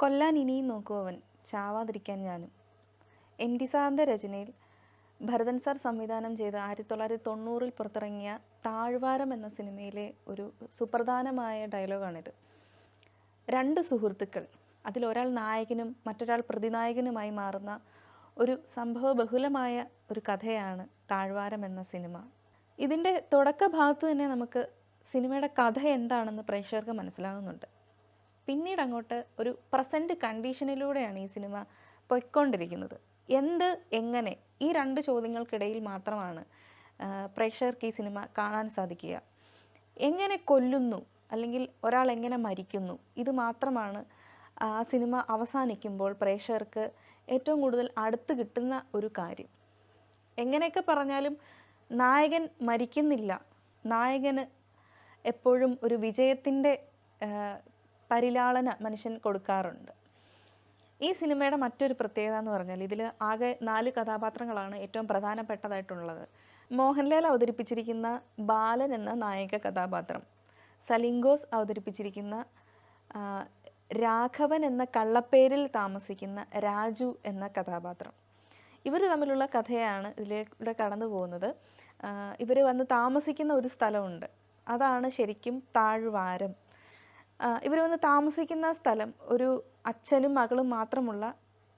കൊല്ലാൻ ഇനിയും നോക്കുവൻ ചാവാതിരിക്കാൻ ഞാനും. എം ടി സാറിൻ്റെ രചനയിൽ ഭരതൻ സാർ സംവിധാനം ചെയ്ത 1990 പുറത്തിറങ്ങിയ താഴ്വാരം എന്ന സിനിമയിലെ ഒരു സുപ്രധാനമായ ഡയലോഗാണിത്. രണ്ട് സുഹൃത്തുക്കൾ, അതിലൊരാൾ നായകനും മറ്റൊരാൾ പ്രതിനായകനുമായി മാറുന്ന ഒരു സംഭവബഹുലമായ ഒരു കഥയാണ് താഴ്വാരം എന്ന സിനിമ. ഇതിൻ്റെ തുടക്ക ഭാഗത്ത് തന്നെ നമുക്ക് സിനിമയുടെ കഥ എന്താണെന്ന് പ്രേക്ഷകർക്ക് മനസ്സിലാകുന്നുണ്ട്. പിന്നീട് അങ്ങോട്ട് ഒരു പ്രസൻറ്റ് കണ്ടീഷനിലൂടെയാണ് ഈ സിനിമ പൊയ്ക്കൊണ്ടിരിക്കുന്നത്. എന്ത്, എങ്ങനെ, ഈ രണ്ട് ചോദ്യങ്ങൾക്കിടയിൽ മാത്രമാണ് പ്രേക്ഷകർക്ക് ഈ സിനിമ കാണാൻ സാധിക്കുക. എങ്ങനെ കൊല്ലുന്നു അല്ലെങ്കിൽ ഒരാൾ എങ്ങനെ മരിക്കുന്നു, ഇത് മാത്രമാണ് ആ സിനിമ അവസാനിക്കുമ്പോൾ പ്രേക്ഷകർക്ക് ഏറ്റവും കൂടുതൽ അടുത്ത് കിട്ടുന്ന ഒരു കാര്യം. എങ്ങനെയൊക്കെ പറഞ്ഞാലും നായകൻ മരിക്കുന്നില്ല, നായകന് എപ്പോഴും ഒരു വിജയത്തിൻ്റെ പരിലാളന മനുഷ്യൻ കൊടുക്കാറുണ്ട്. ഈ സിനിമയുടെ മറ്റൊരു പ്രത്യേകത എന്ന് പറഞ്ഞാൽ ഇതിൽ ആകെ 4 കഥാപാത്രങ്ങളാണ് ഏറ്റവും പ്രധാനപ്പെട്ടതായിട്ടുള്ളത്. മോഹൻലാൽ അവതരിപ്പിച്ചിരിക്കുന്ന ബാലൻ എന്ന നായക കഥാപാത്രം, സലിംഗോസ് അവതരിപ്പിച്ചിരിക്കുന്ന രാഘവൻ എന്ന കള്ളപ്പേരിൽ താമസിക്കുന്ന രാജു എന്ന കഥാപാത്രം. ഇവർ തമ്മിലുള്ള കഥയാണ് ഇതിലൂടെ കടന്നു പോകുന്നത്. ഇവർ വന്ന് താമസിക്കുന്ന ഒരു സ്ഥലമുണ്ട്, അതാണ് ശരിക്കും താഴ്വാരം. ഇവർ വന്ന് താമസിക്കുന്ന സ്ഥലം ഒരു അച്ഛനും മകളും മാത്രമുള്ള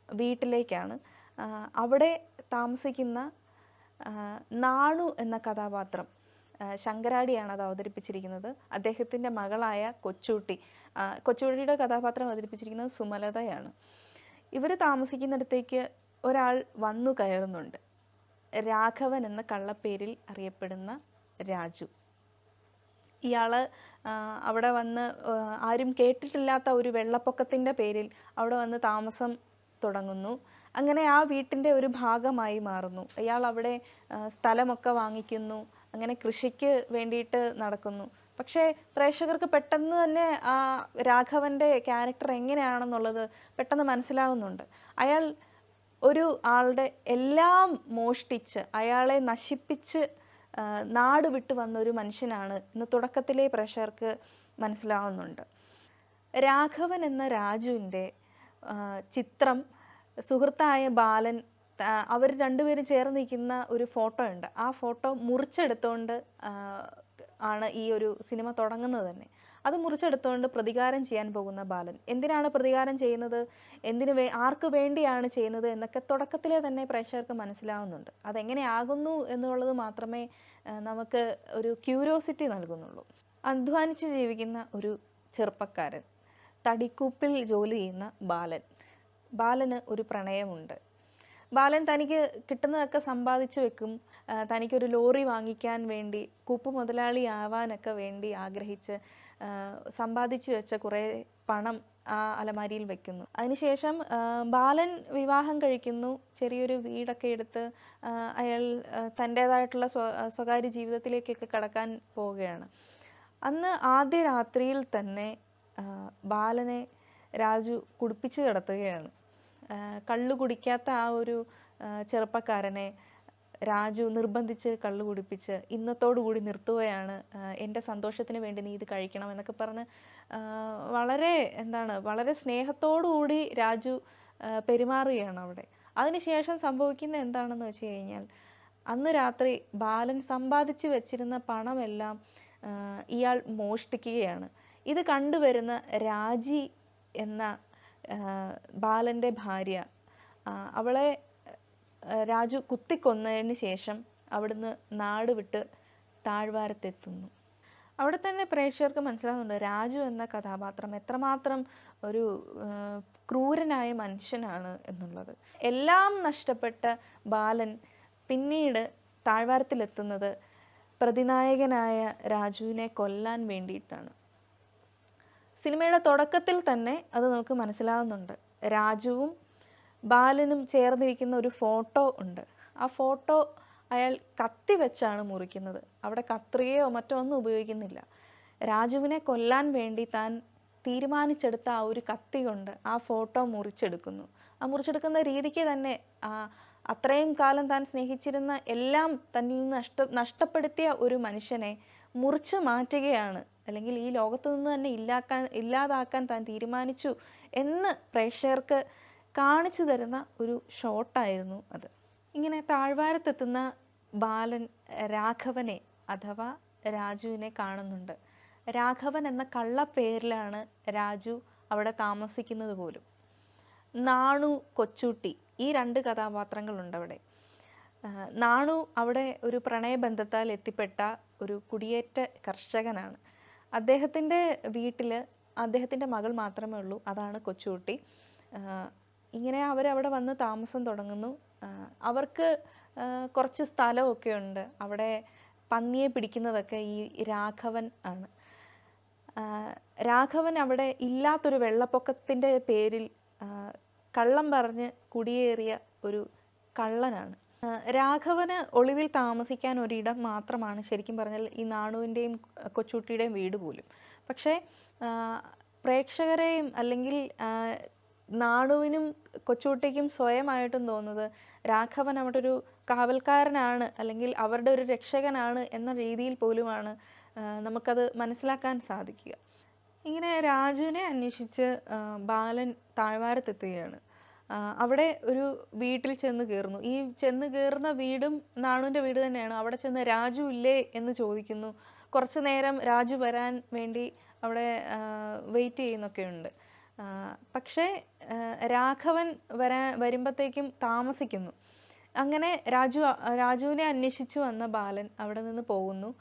വീട്ടിലേക്കാണ്. അവിടെ താമസിക്കുന്ന നാണു എന്ന കഥാപാത്രം, ശങ്കരാടിയാണ് അത് അവതരിപ്പിച്ചിരിക്കുന്നത്. അദ്ദേഹത്തിൻ്റെ മകളായ കൊച്ചൂട്ടിയുടെ കഥാപാത്രം അവതരിപ്പിച്ചിരിക്കുന്നത് സുമലതയാണ്. ഇവർ താമസിക്കുന്നിടത്തേക്ക് ഒരാൾ വന്നു കയറുന്നുണ്ട്, രാഘവൻ എന്ന കള്ളപ്പേരിൽ അറിയപ്പെടുന്ന രാജു. ഇയാൾ അവിടെ വന്ന് ആരും കേട്ടിട്ടില്ലാത്ത ഒരു വെള്ളപ്പൊക്കത്തിൻ്റെ പേരിൽ അവിടെ വന്ന് താമസം തുടങ്ങുന്നു. അങ്ങനെ ആ വീട്ടിൻ്റെ ഒരു ഭാഗമായി മാറുന്നു. ഇയാൾ അവിടെ സ്ഥലമൊക്കെ വാങ്ങിക്കുന്നു, അങ്ങനെ കൃഷിക്ക് വേണ്ടിയിട്ട് നടക്കുന്നു. പക്ഷേ പ്രേക്ഷകർക്ക് പെട്ടെന്ന് തന്നെ ആ രാഘവൻ്റെ ക്യാരക്ടർ എങ്ങനെയാണെന്നുള്ളത് പെട്ടെന്ന് മനസ്സിലാകുന്നുണ്ട്. അയാൾ ഒരു ആളുടെ എല്ലാം മോഷ്ടിച്ച് അയാളെ നശിപ്പിച്ച് നാട് വിട്ട് വന്നൊരു മനുഷ്യനാണ് ഇന്ന് തുടക്കത്തിലെ പ്രേക്ഷകർക്ക് മനസ്സിലാവുന്നുണ്ട്. രാഘവൻ എന്ന രാജുവിൻ്റെ ചിത്രം സുഹൃത്തായ ബാലൻ, അവർ രണ്ടുപേരും ചേർന്ന് നിൽക്കുന്ന ഒരു ഫോട്ടോ ഉണ്ട്. ആ ഫോട്ടോ മുറിച്ചെടുത്തുകൊണ്ട് ആണ് ഈ ഒരു സിനിമ തുടങ്ങുന്നത് തന്നെ. അത് മുറിച്ചെടുത്തുകൊണ്ട് പ്രതികാരം ചെയ്യാൻ പോകുന്ന ബാലൻ. എന്തിനാണ് പ്രതികാരം ചെയ്യുന്നത്, ആർക്ക് വേണ്ടിയാണ് ചെയ്യുന്നത് എന്നൊക്കെ തുടക്കത്തിലെ തന്നെ പ്രേക്ഷകർക്ക് മനസ്സിലാവുന്നുണ്ട്. അതെങ്ങനെയാകുന്നു എന്നുള്ളത് മാത്രമേ നമുക്ക് ഒരു ക്യൂരിയോസിറ്റി നൽകുന്നുള്ളൂ. അധ്വാനിച്ച് ജീവിക്കുന്ന ഒരു ചെറുപ്പക്കാരൻ, തടിക്കൂപ്പിൽ ജോലി ചെയ്യുന്ന ബാലന് ഒരു പ്രണയമുണ്ട്. ബാലൻ തനിക്ക് കിട്ടുന്നതൊക്കെ സമ്പാദിച്ചു വെക്കും. തനിക്കൊരു ലോറി വാങ്ങിക്കാൻ വേണ്ടി, കൂപ്പ് മുതലാളിയാവാനൊക്കെ വേണ്ടി ആഗ്രഹിച്ച് സമ്പാദിച്ചു വെച്ച കുറേ പണം ആ അലമാരിയിൽ വെക്കുന്നു. അതിനുശേഷം ബാലൻ വിവാഹം കഴിക്കുന്നു, ചെറിയൊരു വീടൊക്കെ എടുത്ത് അയാൾ തൻ്റേതായിട്ടുള്ള സ്വകാര്യ ജീവിതത്തിലേക്കൊക്കെ കടക്കാൻ പോവുകയാണ്. അന്ന് ആദ്യ രാത്രിയിൽ തന്നെ ബാലനെ രാജു കുടിപ്പിച്ച് കിടത്തുകയാണ്. കള്ളു കുടിക്കാത്ത ആ ഒരു ചെറുപ്പക്കാരനെ രാജു നിർബന്ധിച്ച് കള്ളു കുടിപ്പിച്ച് ഇന്നത്തോടുകൂടി നിർത്തുകയാണ്, എൻ്റെ സന്തോഷത്തിന് വേണ്ടി നീ ഇത് കഴിക്കണം എന്നൊക്കെ പറഞ്ഞ് വളരെ സ്നേഹത്തോടുകൂടി രാജു പെരുമാറുകയാണ് അവിടെ. അതിനുശേഷം സംഭവിക്കുന്ന എന്താണെന്ന് വെച്ച് കഴിഞ്ഞാൽ, അന്ന് രാത്രി ബാലൻ സമ്പാദിച്ച് വെച്ചിരുന്ന പണമെല്ലാം ഇയാൾ മോഷ്ടിക്കുകയാണ്. ഇത് കണ്ടുവരുന്ന രാജി എന്ന ബാലൻ്റെ ഭാര്യ, അവളെ രാജു കുത്തിക്കൊന്നതിന് ശേഷം അവിടുന്ന് നാട് വിട്ട് താഴ്വാരത്തെത്തുന്നു. അവിടെ തന്നെ പ്രേക്ഷകർക്ക് മനസ്സിലാകുന്നുണ്ട് രാജു എന്ന കഥാപാത്രം എത്രമാത്രം ഒരു ക്രൂരനായ മനുഷ്യനാണ് എന്നുള്ളത്. എല്ലാം നഷ്ടപ്പെട്ട ബാലൻ പിന്നീട് താഴ്വാരത്തിലെത്തുന്നത് പ്രതിനായകനായ രാജുവിനെ കൊല്ലാൻ വേണ്ടിയിട്ടാണ്. സിനിമയുടെ തുടക്കത്തിൽ തന്നെ അത് നമുക്ക് മനസ്സിലാകുന്നുണ്ട്. രാജുവും ബാലനും ചേർന്നിരിക്കുന്ന ഒരു ഫോട്ടോ ഉണ്ട്. ആ ഫോട്ടോ അയാൾ കത്തി വെച്ചാണ് മുറിക്കുന്നത്. അവിടെ കത്രികയോ മറ്റോ ഒന്നും ഉപയോഗിക്കുന്നില്ല. രാജുവിനെ കൊല്ലാൻ വേണ്ടി താൻ തീരുമാനിച്ചെടുത്ത ആ ഒരു കത്തി കൊണ്ട് ആ ഫോട്ടോ മുറിച്ചെടുക്കുന്നു. ആ മുറിച്ചെടുക്കുന്ന രീതിക്ക് തന്നെ അത്രയും കാലം താൻ സ്നേഹിച്ചിരുന്ന എല്ലാം തന്നിൽ നിന്ന് നഷ്ടപ്പെടുത്തിയ ഒരു മനുഷ്യനെ മുറിച്ച് മാറ്റുകയാണ്, അല്ലെങ്കിൽ ഈ ലോകത്തു നിന്ന് തന്നെ ഇല്ലാതാക്കാൻ താൻ തീരുമാനിച്ചു എന്ന് പ്രേക്ഷകർക്ക് കാണിച്ചു തരുന്ന ഒരു ഷോട്ടായിരുന്നു അത്. ഇങ്ങനെ താഴ്വാരത്തെത്തുന്ന ബാലൻ രാഘവനെ അഥവാ രാജുവിനെ കാണുന്നുണ്ട്. രാഘവൻ എന്ന കള്ളപ്പേരിലാണ് രാജു അവിടെ താമസിക്കുന്നത് പോലും. നാണു, കൊച്ചൂട്ടി, ഈ 2 കഥാപാത്രങ്ങളുണ്ട് അവിടെ. നാണു അവിടെ ഒരു പ്രണയബന്ധത്താൽ എത്തിപ്പെട്ട ഒരു കുടിയേറ്റ കർഷകനാണ്. അദ്ദേഹത്തിൻ്റെ വീട്ടിൽ അദ്ദേഹത്തിൻ്റെ മകൾ മാത്രമേ ഉള്ളൂ, അതാണ് കൊച്ചുകുട്ടി. ഇങ്ങനെ അവരവിടെ വന്ന് താമസം തുടങ്ങുന്നു. അവർക്ക് കുറച്ച് സ്ഥലമൊക്കെ ഉണ്ട്. അവിടെ പന്നിയെ പിടിക്കുന്നതൊക്കെ ഈ രാഘവൻ ആണ്. രാഘവൻ അവിടെ ഇല്ലാത്തൊരു വെള്ളപ്പൊക്കത്തിൻ്റെ പേരിൽ കള്ളം പറഞ്ഞ് കുടിയേറിയ ഒരു കള്ളനാണ്. രാഘവന് ഒളിവിൽ താമസിക്കാൻ ഒരിടം മാത്രമാണ് ശരിക്കും പറഞ്ഞാൽ ഈ നാണുവിൻ്റെയും കൊച്ചുകുട്ടിയുടെയും വീട് പോലും. പക്ഷേ പ്രേക്ഷകരെയും അല്ലെങ്കിൽ നാണുവിനും കൊച്ചുകുട്ടിക്കും സ്വയമായിട്ടും തോന്നുന്നത് രാഘവൻ അവിടെ ഒരു കാവൽക്കാരനാണ് അല്ലെങ്കിൽ അവരുടെ ഒരു രക്ഷകനാണ് എന്ന രീതിയിൽ പോലുമാണ് നമുക്കത് മനസ്സിലാക്കാൻ സാധിക്കുക. ഇങ്ങനെ രാജുവിനെ അന്വേഷിച്ച് ബാലൻ താഴ്വാരത്തെത്തുകയാണ്. അവിടെ ഒരു വീട്ടിൽ ചെന്ന് കയറുന്നു. ഈ ചെന്ന് കയറുന്ന വീടും നാണുവിൻ്റെ വീട് തന്നെയാണ്. അവിടെ ചെന്ന് രാജു ഇല്ലേ എന്ന് ചോദിക്കുന്നു. കുറച്ച് നേരം രാജു വരാൻ വേണ്ടി അവിടെ വെയിറ്റ് ചെയ്യുന്നൊക്കെ ഉണ്ട്. പക്ഷേ രാഘവൻ വരുമ്പോഴത്തേക്കും താമസിക്കുന്നു. അങ്ങനെ രാജുവിനെ അന്വേഷിച്ചു വന്ന ബാലൻ അവിടെ നിന്ന് പോകുന്നു.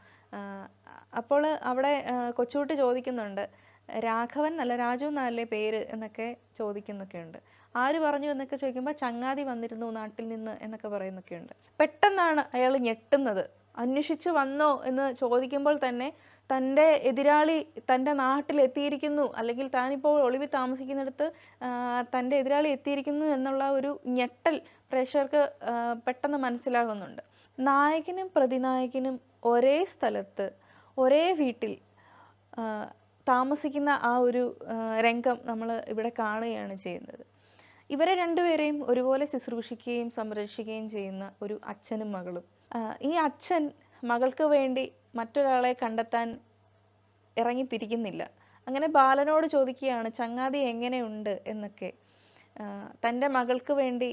അപ്പോൾ അവിടെ കൊച്ചുകുട്ടി ചോദിക്കുന്നുണ്ട്, രാഘവൻ അല്ല രാജു എന്നല്ലേ പേര് എന്നൊക്കെ ചോദിക്കുന്നൊക്കെ ഉണ്ട്. ആര് പറഞ്ഞു എന്നൊക്കെ ചോദിക്കുമ്പോൾ ചങ്ങാതി വന്നിരുന്നു നാട്ടിൽ നിന്ന് എന്നൊക്കെ പറയുന്നൊക്കെ ഉണ്ട്. പെട്ടെന്നാണ് അയാൾ ഞെട്ടുന്നത്. അന്വേഷിച്ചു വന്നോ എന്ന് ചോദിക്കുമ്പോൾ തന്നെ തൻ്റെ എതിരാളി തൻ്റെ നാട്ടിലെത്തിയിരിക്കുന്നു, അല്ലെങ്കിൽ താനിപ്പോൾ ഒളിവിൽ താമസിക്കുന്നിടത്ത് തൻ്റെ എതിരാളി എത്തിയിരിക്കുന്നു എന്നുള്ള ഒരു ഞെട്ടൽ പ്രേക്ഷകർക്ക് പെട്ടെന്ന് മനസ്സിലാകുന്നുണ്ട്. നായകനും പ്രതിനായകനും ഒരേ സ്ഥലത്ത് ഒരേ വീട്ടിൽ താമസിക്കുന്ന ആ ഒരു രംഗം നമ്മൾ ഇവിടെ കാണുകയാണ് ചെയ്യുന്നത്. ഇവരെ രണ്ടുപേരെയും ഒരുപോലെ ശുശ്രൂഷിക്കുകയും സംരക്ഷിക്കുകയും ചെയ്യുന്ന ഒരു അച്ഛനും മകളും. ഈ അച്ഛൻ മകൾക്ക് വേണ്ടി മറ്റൊരാളെ കണ്ടെത്താൻ ഇറങ്ങിത്തിരിക്കുന്നില്ല. അങ്ങനെ ബാലനോട് ചോദിക്കുകയാണ് ചങ്ങാതി എങ്ങനെയുണ്ട് എന്നൊക്കെ. തൻ്റെ മകൾക്ക് വേണ്ടി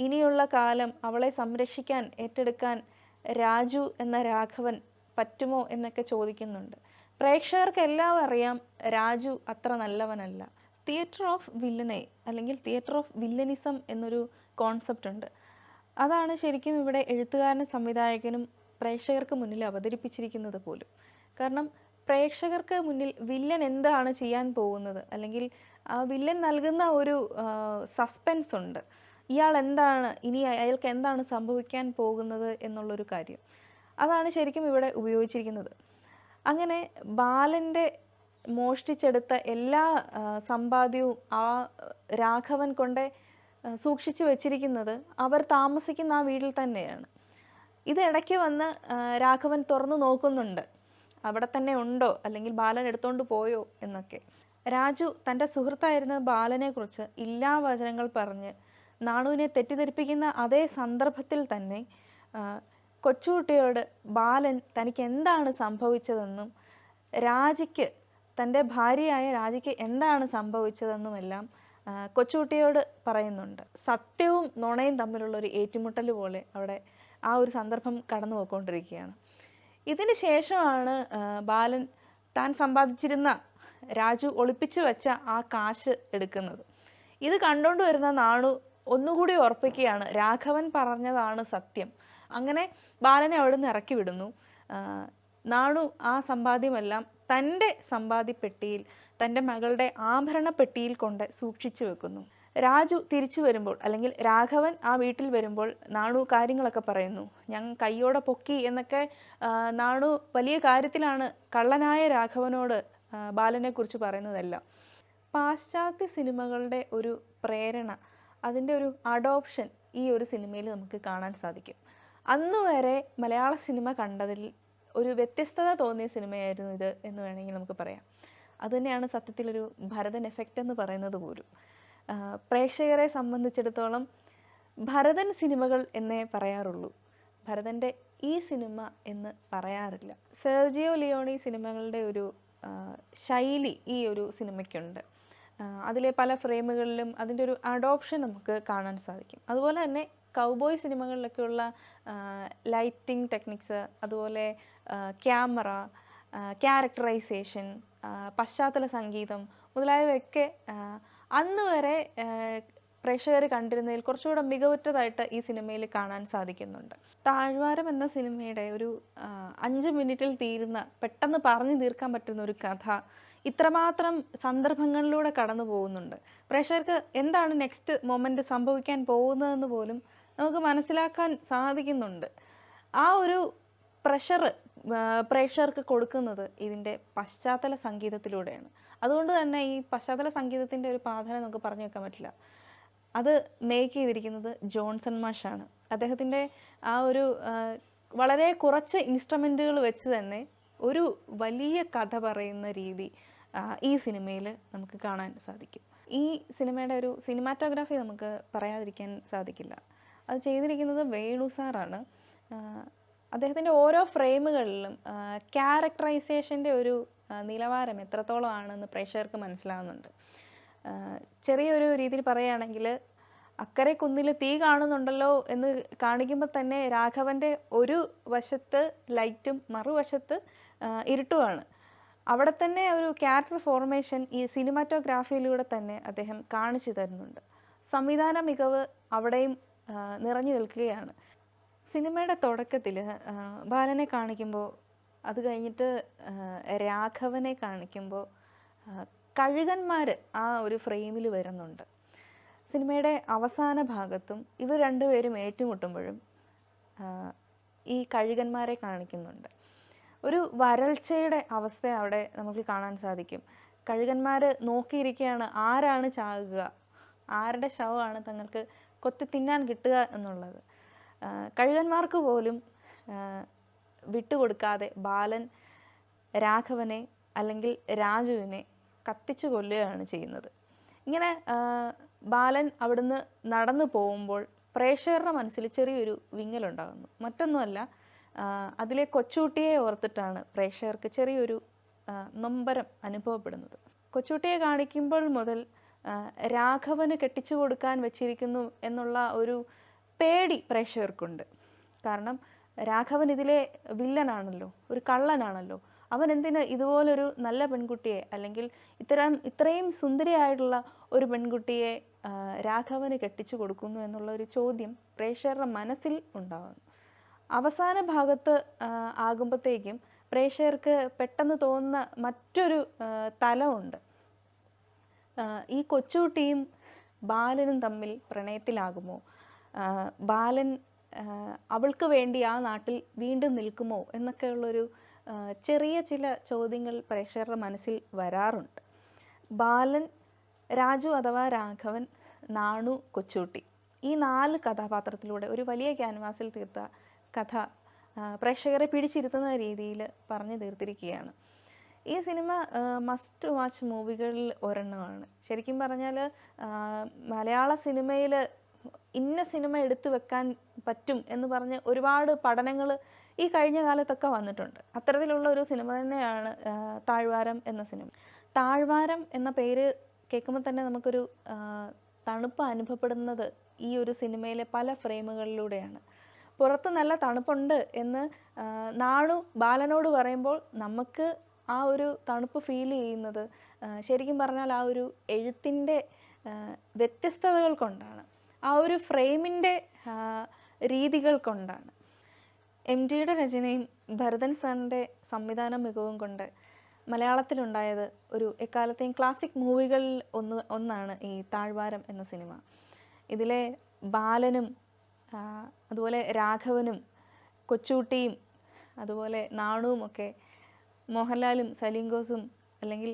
ഇനിയുള്ള കാലം അവളെ സംരക്ഷിക്കാൻ ഏറ്റെടുക്കാൻ രാജു എന്ന രാഘവൻ പറ്റുമോ എന്നൊക്കെ ചോദിക്കുന്നുണ്ട്. പ്രേക്ഷകർക്ക് എല്ലാം അറിയാം രാജു അത്ര നല്ലവനല്ല. തിയേറ്റർ ഓഫ് വില്ലനെ അല്ലെങ്കിൽ തിയേറ്റർ ഓഫ് വില്ലനിസം എന്നൊരു കോൺസെപ്റ്റ് ഉണ്ട്. അതാണ് ശരിക്കും ഇവിടെ എഴുത്തുകാരനും സംവിധായകനും പ്രേക്ഷകർക്ക് മുന്നിൽ അവതരിപ്പിച്ചിരിക്കുന്നത് പോലും. കാരണം പ്രേക്ഷകർക്ക് മുന്നിൽ വില്ലൻ എന്താണ് ചെയ്യാൻ പോകുന്നത്, അല്ലെങ്കിൽ ആ വില്ലൻ നൽകുന്ന ഒരു സസ്പെൻസ് ഉണ്ട്. ഇയാൾ എന്താണ് ഇനി അയാൾക്ക് എന്താണ് സംഭവിക്കാൻ പോകുന്നത് എന്നുള്ളൊരു കാര്യം, അതാണ് ശരിക്കും ഇവിടെ ഉപയോഗിച്ചിരിക്കുന്നത്. അങ്ങനെ ബാലൻ്റെ മോഷ്ടിച്ചെടുത്ത എല്ലാ സമ്പാദ്യവും ആ രാഘവൻ കൊണ്ട് സൂക്ഷിച്ചു വെച്ചിരിക്കുന്നത് അവർ താമസിക്കുന്ന ആ വീട്ടിൽ തന്നെയാണ്. ഇത് ഇടയ്ക്ക് വന്ന് രാഘവൻ തുറന്നു നോക്കുന്നുണ്ട്, അവിടെ തന്നെ ഉണ്ടോ അല്ലെങ്കിൽ ബാലൻ എടുത്തോണ്ട് പോയോ എന്നൊക്കെ. രാജു തൻ്റെ സുഹൃത്തായിരുന്ന ബാലനെക്കുറിച്ച് ഇല്ലാവചനങ്ങൾ പറഞ്ഞ് നാണുവിനെ തെറ്റിദ്ധരിപ്പിക്കുന്ന അതേ സന്ദർഭത്തിൽ തന്നെ കൊച്ചുകുട്ടിയോട് ബാലൻ തനിക്ക് എന്താണ് സംഭവിച്ചതെന്നും രാജിക്ക് തൻ്റെ ഭാര്യയായ രാജിക്ക് എന്താണ് സംഭവിച്ചതെന്നുമെല്ലാം കൊച്ചുകുട്ടിയോട് പറയുന്നുണ്ട്. സത്യവും നുണയും തമ്മിലുള്ളൊരു ഏറ്റുമുട്ടൽ പോലെ അവിടെ ആ ഒരു സന്ദർഭം കടന്നു പോയിക്കൊണ്ടിരിക്കുകയാണ്. ഇതിന് ശേഷമാണ് ബാലൻ താൻ സമ്പാദിച്ചിരുന്ന രാജു ഒളിപ്പിച്ചു വെച്ച ആ കാശ് എടുക്കുന്നത്. ഇത് കണ്ടുകൊണ്ട് വരുന്ന നാണു ഒന്നുകൂടി ഉറപ്പിക്കുകയാണ് രാഘവൻ പറഞ്ഞതാണ് സത്യം. അങ്ങനെ ബാലനെ അവിടെ നിന്ന് ഇറക്കി വിടുന്നു. നാണു ആ സമ്പാദ്യമെല്ലാം തൻ്റെ സമ്പാദ്യപ്പെട്ടിയിൽ, തൻ്റെ മകളുടെ ആഭരണപ്പെട്ടിയിൽ കൊണ്ട് സൂക്ഷിച്ചു വെക്കുന്നു. രാജു തിരിച്ചു വരുമ്പോൾ അല്ലെങ്കിൽ രാഘവൻ ആ വീട്ടിൽ വരുമ്പോൾ നാണു കാര്യങ്ങളൊക്കെ പറയുന്നു. ഞാൻ കയ്യോടെ പൊക്കി എന്നൊക്കെ നാണു വലിയ കാര്യത്തിലാണ് കള്ളനായ രാഘവനോട് ബാലനെക്കുറിച്ച് പറയുന്നതെല്ലാം. പാശ്ചാത്യ സിനിമകളുടെ ഒരു പ്രേരണ, അതിൻ്റെ ഒരു അഡോപ്ഷൻ ഈ ഒരു സിനിമയിൽ നമുക്ക് കാണാൻ സാധിക്കും. അന്നുവരെ മലയാള സിനിമ കണ്ടതിൽ ഒരു വ്യത്യസ്തത തോന്നിയ സിനിമയായിരുന്നു ഇത് എന്ന് വേണമെങ്കിൽ നമുക്ക് പറയാം. അതുതന്നെയാണ് സത്യത്തിലൊരു ഭരതൻ എഫക്റ്റ് എന്ന് പറയുന്നത് പോലും. പ്രേക്ഷകരെ സംബന്ധിച്ചിടത്തോളം ഭരതൻ സിനിമകൾ എന്നേ പറയാറുള്ളൂ, ഭരതൻ്റെ ഈ സിനിമ എന്ന് പറയാറില്ല. സെർജിയോ ലിയോണി സിനിമകളുടെ ഒരു ശൈലി ഈ ഒരു സിനിമയ്ക്കുണ്ട്. അതിലെ പല ഫ്രെയിമുകളിലും അതിൻ്റെ ഒരു അഡോപ്ഷൻ നമുക്ക് കാണാൻ സാധിക്കും. അതുപോലെ തന്നെ കൗബോയ് സിനിമകളിലൊക്കെയുള്ള ലൈറ്റിംഗ് ടെക്നിക്സ്, അതുപോലെ ക്യാമറ, ക്യാരക്ടറൈസേഷൻ, പശ്ചാത്തല സംഗീതം മുതലായവയൊക്കെ അന്ന് വരെ പ്രേക്ഷകർ കണ്ടിരുന്നതിൽ കുറച്ചുകൂടെ മികവുറ്റതായിട്ട് ഈ സിനിമയിൽ കാണാൻ സാധിക്കുന്നുണ്ട്. താഴ്വാരം എന്ന സിനിമയുടെ ഒരു 5 മിനിറ്റിൽ തീരുന്ന, പെട്ടെന്ന് പറഞ്ഞു തീർക്കാൻ പറ്റുന്ന ഒരു കഥ ഇത്രമാത്രം സന്ദർഭങ്ങളിലൂടെ കടന്നു പോകുന്നുണ്ട്. പ്രേക്ഷകർക്ക് എന്താണ് നെക്സ്റ്റ് മൊമെൻ്റ് സംഭവിക്കാൻ പോകുന്നതെന്ന് പോലും നമുക്ക് മനസ്സിലാക്കാൻ സാധിക്കുന്നുണ്ട്. ആ ഒരു പ്രഷർ പ്രേക്ഷകർക്ക് കൊടുക്കുന്നത് ഇതിൻ്റെ പശ്ചാത്തല സംഗീതത്തിലൂടെയാണ്. അതുകൊണ്ട് തന്നെ ഈ പശ്ചാത്തല സംഗീതത്തിൻ്റെ ഒരു പ്രാധാന്യം നമുക്ക് പറഞ്ഞു വെക്കാൻ പറ്റില്ല. അത് മേക്ക് ചെയ്തിരിക്കുന്നത് ജോൺസൺ മാഷാണ്. അദ്ദേഹത്തിൻ്റെ ആ ഒരു വളരെ കുറച്ച് ഇൻസ്ട്രുമെൻറ്റുകൾ വെച്ച് തന്നെ ഒരു വലിയ കഥ പറയുന്ന രീതി ഈ സിനിമയിൽ നമുക്ക് കാണാൻ സാധിക്കും. ഈ സിനിമയുടെ ഒരു സിനിമാറ്റോഗ്രാഫി നമുക്ക് പറയാതിരിക്കാൻ സാധിക്കില്ല. അത് ചെയ്തിരിക്കുന്നത് വേണു സാറാണ്. അദ്ദേഹത്തിൻ്റെ ഓരോ ഫ്രെയിമുകളിലും ക്യാരക്ടറൈസേഷൻ്റെ ഒരു നിലവാരം എത്രത്തോളം ആണെന്ന് പ്രേക്ഷകർക്ക് മനസ്സിലാകുന്നുണ്ട്. ചെറിയൊരു രീതിയിൽ പറയുകയാണെങ്കിൽ, അക്കരെ കുന്നിൽ തീ കാണുന്നുണ്ടല്ലോ എന്ന് കാണിക്കുമ്പോൾ തന്നെ രാഘവൻ്റെ ഒരു വശത്ത് ലൈറ്റും മറുവശത്ത് ഇരുട്ടുമാണ്. അവിടെ തന്നെ ഒരു ക്യാരക്ടർ ഫോർമേഷൻ ഈ സിനിമാറ്റോഗ്രാഫിയിലൂടെ തന്നെ അദ്ദേഹം കാണിച്ചു തരുന്നുണ്ട്. സംവിധാന മികവ് അവിടെയും നിറഞ്ഞു നിൽക്കുകയാണ്. സിനിമയുടെ തുടക്കത്തിൽ ബാലനെ കാണിക്കുമ്പോൾ, അത് കഴിഞ്ഞിട്ട് രാഘവനെ കാണിക്കുമ്പോൾ കഴുകന്മാർ ആ ഒരു ഫ്രെയിമിൽ വരുന്നുണ്ട്. സിനിമയുടെ അവസാന ഭാഗത്തും ഇവർ രണ്ടുപേരും ഏറ്റുമുട്ടുമ്പോഴും ഈ കഴുകന്മാരെ കാണിക്കുന്നുണ്ട്. ഒരു വരൾച്ചയുടെ അവസ്ഥ അവിടെ നമുക്ക് കാണാൻ സാധിക്കും. കഴുകന്മാർ നോക്കിയിരിക്കുകയാണ്, ആരാണ് ചാകുക, ആരുടെ ശവമാണ് തങ്ങൾക്ക് കൊത്തി തിന്നാൻ കിട്ടുക എന്നുള്ളത്. കഴുകന്മാർക്ക് പോലും വിട്ടുകൊടുക്കാതെ ബാലൻ രാഘവനെ അല്ലെങ്കിൽ രാജുവിനെ കത്തിച്ചു കൊല്ലുകയാണ് ചെയ്യുന്നത്. ഇങ്ങനെ ബാലൻ അവിടുന്ന് നടന്നു പോകുമ്പോൾ പ്രേക്ഷകരുടെ മനസ്സിൽ ചെറിയൊരു വിങ്ങലുണ്ടാകുന്നു. മറ്റൊന്നുമല്ല, അതിലെ കൊച്ചുകുട്ടിയെ ഓർത്തിട്ടാണ് പ്രേക്ഷകർക്ക് ചെറിയൊരു നൊമ്പരം അനുഭവപ്പെടുന്നത്. കൊച്ചുകുട്ടിയെ കാണിക്കുമ്പോൾ മുതൽ രാഘവന് കെട്ടിച്ചു കൊടുക്കാൻ വെച്ചിരിക്കുന്നു എന്നുള്ള ഒരു പേടി പ്രേക്ഷകർക്കുണ്ട്. കാരണം രാഘവൻ ഇതിലെ വില്ലനാണല്ലോ, ഒരു കള്ളനാണല്ലോ. അവൻ എന്തിന് ഇതുപോലൊരു നല്ല പെൺകുട്ടിയെ, അല്ലെങ്കിൽ ഇത്രയും സുന്ദരിയായിട്ടുള്ള ഒരു പെൺകുട്ടിയെ രാഘവന് കെട്ടിച്ചു കൊടുക്കുന്നു എന്നുള്ള ഒരു ചോദ്യം പ്രേക്ഷകരുടെ മനസ്സിൽ ഉണ്ടാകുന്നു. അവസാന ഭാഗത്ത് ആകുമ്പോഴത്തേക്കും പ്രേക്ഷകർക്ക് പെട്ടെന്ന് തോന്നുന്ന മറ്റൊരു തലമുണ്ട്. ഈ കൊച്ചുകുട്ടിയും ബാലനും തമ്മിൽ പ്രണയത്തിലാകുമോ, ബാലൻ അവൾക്ക് വേണ്ടി ആ നാട്ടിൽ വീണ്ടും നിൽക്കുമോ എന്നൊക്കെയുള്ളൊരു ചെറിയ ചില ചോദ്യങ്ങൾ പ്രേക്ഷകരുടെ മനസ്സിൽ വരാറുണ്ട്. ബാലൻ, രാജു അഥവാ രാഘവൻ, നാണു, കൊച്ചുകുട്ടി, ഈ 4 കഥാപാത്രത്തിലൂടെ ഒരു വലിയ ക്യാൻവാസിൽ തീർത്ത കഥ പ്രേക്ഷകരെ പിടിച്ചിരുത്തുന്ന രീതിയിൽ പറഞ്ഞു തീർത്തിരിക്കുകയാണ്. ഈ സിനിമ മസ്റ്റ് വാച്ച് മൂവികളിൽ ഒരെണ്ണമാണ്. ശരിക്കും പറഞ്ഞാൽ മലയാള സിനിമയിൽ ഇന്ന സിനിമ എടുത്തു വെക്കാൻ പറ്റും എന്ന് പറഞ്ഞ് ഒരുപാട് പഠനങ്ങൾ ഈ കഴിഞ്ഞ കാലത്തൊക്കെ വന്നിട്ടുണ്ട്. അത്തരത്തിലുള്ള ഒരു സിനിമ തന്നെയാണ് താഴ്വാരം എന്ന സിനിമ. താഴ്വാരം എന്ന പേര് കേൾക്കുമ്പോൾ തന്നെ നമുക്കൊരു തണുപ്പ് അനുഭവപ്പെടുന്നത് ഈ ഒരു സിനിമയിലെ പല ഫ്രെയിമുകളിലൂടെയാണ്. പുറത്ത് നല്ല തണുപ്പുണ്ട് എന്ന് നാണു ബാലനോട് പറയുമ്പോൾ നമുക്ക് ആ ഒരു തണുപ്പ് ഫീൽ ചെയ്യുന്നത് ശരിക്കും പറഞ്ഞാൽ ആ ഒരു എഴുത്തിൻ്റെ വ്യത്യസ്തതകൾ കൊണ്ടാണ്, ആ ഒരു ഫ്രെയിമിൻ്റെ രീതികൾ കൊണ്ടാണ്. MTയുടെ രചനയും ഭരതൻ സാറിൻ്റെ സംവിധാന മികവും കൊണ്ട് മലയാളത്തിലുണ്ടായത് ഒരു എക്കാലത്തെയും ക്ലാസിക് മൂവികളിൽ ഒന്നാണ് ഈ താഴ്വാരം എന്ന സിനിമ. ഇതിലെ ബാലനും അതുപോലെ രാഘവനും കൊച്ചുകുട്ടിയും അതുപോലെ നാണുവുമൊക്കെ മോഹൻലാലും സലീം ഘോസും അല്ലെങ്കിൽ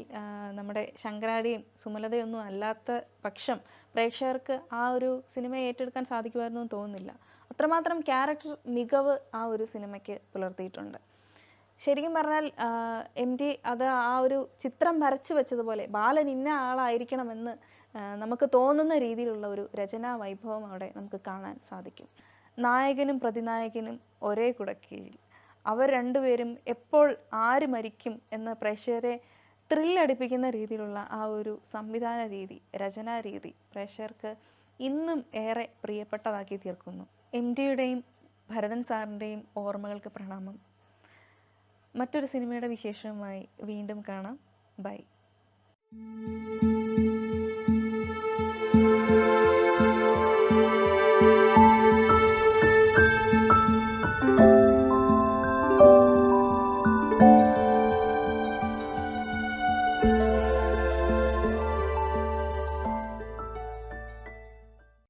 നമ്മുടെ ശങ്കരാടിയും സുമലതയൊന്നും അല്ലാത്ത പക്ഷം പ്രേക്ഷകർക്ക് ആ ഒരു സിനിമയെ ഏറ്റെടുക്കാൻ സാധിക്കുമായിരുന്നു എന്ന് തോന്നുന്നില്ല. അത്രമാത്രം ക്യാരക്ടർ മികവ് ആ ഒരു സിനിമയ്ക്ക് പുലർത്തിയിട്ടുണ്ട്. ശരിക്കും പറഞ്ഞാൽ MT അത് ആ ഒരു ചിത്രം വരച്ചു വെച്ചതുപോലെ ബാലൻ ഇന്ന ആളായിരിക്കണമെന്ന് നമുക്ക് തോന്നുന്ന രീതിയിലുള്ള ഒരു രചനാ വൈഭവം അവിടെ നമുക്ക് കാണാൻ സാധിക്കും. നായകനും പ്രതിനായകനും ഒരേ കുടക്കീഴിൽ, അവർ രണ്ടുപേരും എപ്പോൾ ആര് മരിക്കും എന്ന് പ്രേക്ഷകരെ ത്രില്ലടിപ്പിക്കുന്ന രീതിയിലുള്ള ആ ഒരു സംവിധാന രീതി, രചനാ രീതി പ്രേക്ഷകർക്ക് ഇന്നും ഏറെ പ്രിയപ്പെട്ടതാക്കി തീർക്കുന്നു. MTയുടെയും ഭരതൻ സാറിൻ്റെയും ഓർമ്മകൾക്ക് പ്രണാമം. മറ്റൊരു സിനിമയുടെ വിശേഷവുമായി വീണ്ടും കാണാം. ബൈ.